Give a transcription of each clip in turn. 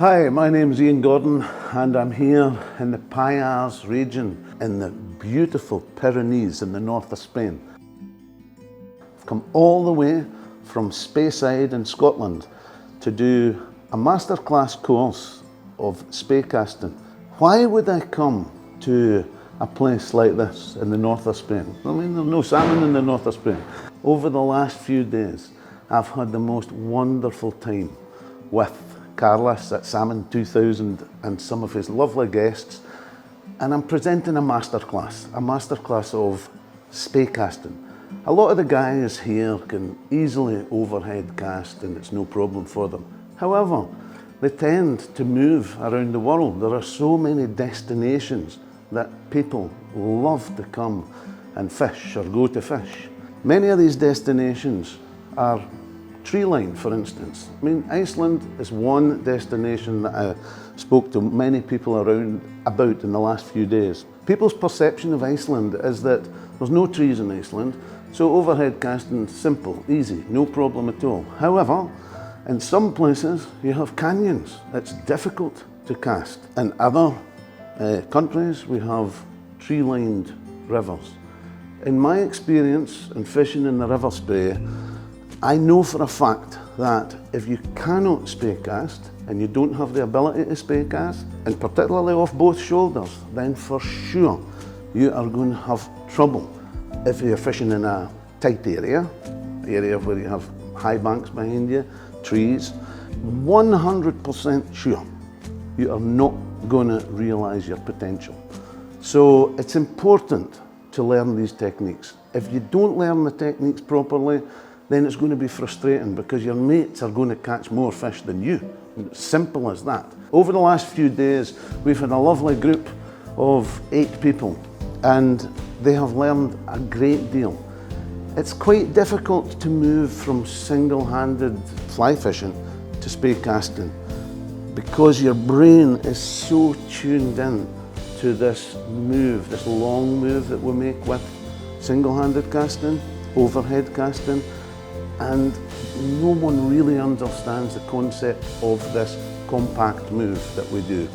Hi, my name's Ian Gordon and I'm here in the Pyrenees region in the beautiful Pyrenees in the north of Spain. I've come all the way from Speyside in Scotland to do a masterclass course of Spey Casting. Why would I come to a place like this in the north of Spain? I mean, there's no salmon in the north of Spain. Over the last few days, I've had the most wonderful time with Carlos at Salmon 2000 and some of his lovely guests, and I'm presenting a masterclass of Spey Casting. A lot of the guys here can easily overhead cast and it's no problem for them. However, they tend to move around the world. There are so many destinations that people love to come and fish or go to fish. Many of these destinations are tree line, for instance. I mean, Iceland is one destination that I spoke to many people about in the last few days. People's perception of Iceland is that there's no trees in Iceland, so overhead casting is simple, easy, no problem at all. However, in some places you have canyons. It's difficult to cast. In other countries we have tree-lined rivers. In my experience in fishing in the River Spey, I know for a fact that if you cannot spey cast and you don't have the ability to spey cast, and particularly off both shoulders, then for sure you are going to have trouble if you're fishing in a tight area where you have high banks behind you, trees. 100% sure you are not going to realise your potential. So it's important to learn these techniques. If you don't learn the techniques properly, then it's going to be frustrating because your mates are going to catch more fish than you. Simple as that. Over the last few days, we've had a lovely group of 8 people and they have learned a great deal. It's quite difficult to move from single-handed fly fishing to spey casting because your brain is so tuned in to this move, this long move that we make with single-handed casting, overhead casting, and no one really understands the concept of this compact move that we do.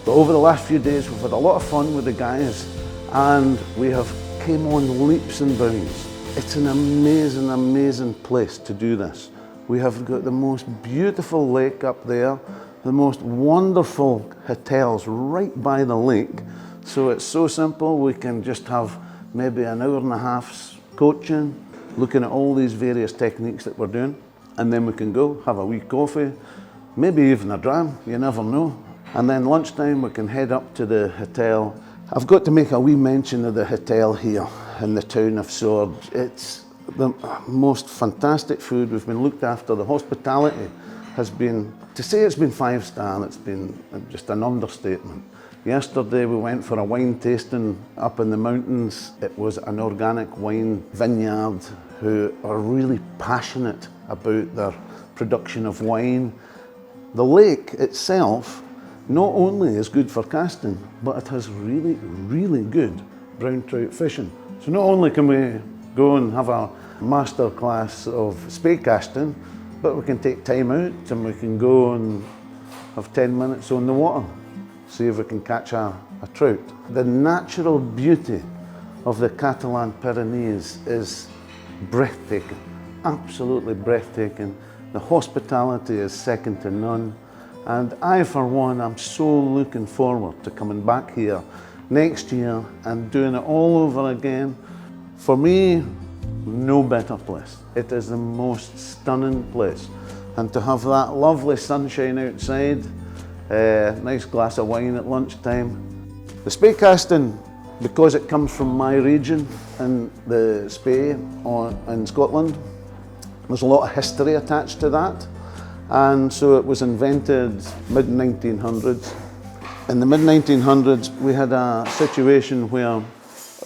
But over the last few days we've had a lot of fun with the guys and we have came on leaps and bounds. It's an amazing, amazing place to do this. We have got the most beautiful lake up there, the most wonderful hotels right by the lake. So it's so simple, we can just have maybe an hour and a half's coaching, looking at all these various techniques that we're doing, and then we can go have a wee coffee, maybe even a dram, you never know. And then lunchtime we can head up to the hotel. I've got to make a wee mention of the hotel here in the town of Swords. It's the most fantastic food. We've been looked after. The hospitality has been, to say it's been 5-star, it's been just an understatement. Yesterday we went for a wine tasting up in the mountains. It was an organic wine vineyard who are really passionate about their production of wine. The lake itself not only is good for casting, but it has really, really good brown trout fishing. So not only can we go and have a masterclass of spey casting, but we can take time out and we can go and have 10 minutes on the water, see if we can catch a trout. The natural beauty of the Catalan Pyrenees is breathtaking, absolutely breathtaking. The hospitality is second to none. And I, for one, am so looking forward to coming back here next year and doing it all over again. For me, no better place. It is the most stunning place. And to have that lovely sunshine outside, nice glass of wine at lunchtime. The spey casting, because it comes from my region in the Spey in Scotland, there's a lot of history attached to that. And so it was invented mid-1900s. In the mid-1900s we had a situation where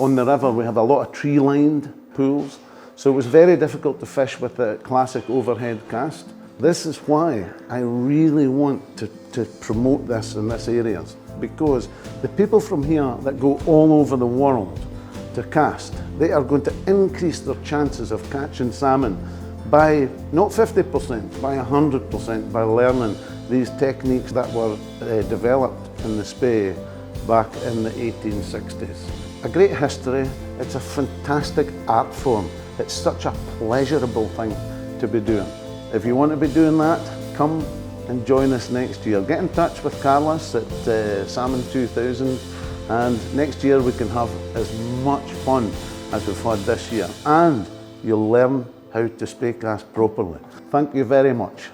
on the river we had a lot of tree-lined pools, so it was very difficult to fish with a classic overhead cast. This is why I really want to promote this in this area, because the people from here that go all over the world to cast, they are going to increase their chances of catching salmon by not 50%, by 100% by learning these techniques that were developed in the Spey back in the 1860s. A great history, it's a fantastic art form. It's such a pleasurable thing to be doing. If you want to be doing that, come and join us next year. Get in touch with Carlos at Salmon 2000, and next year we can have as much fun as we've had this year, and you'll learn how to spey cast properly. Thank you very much.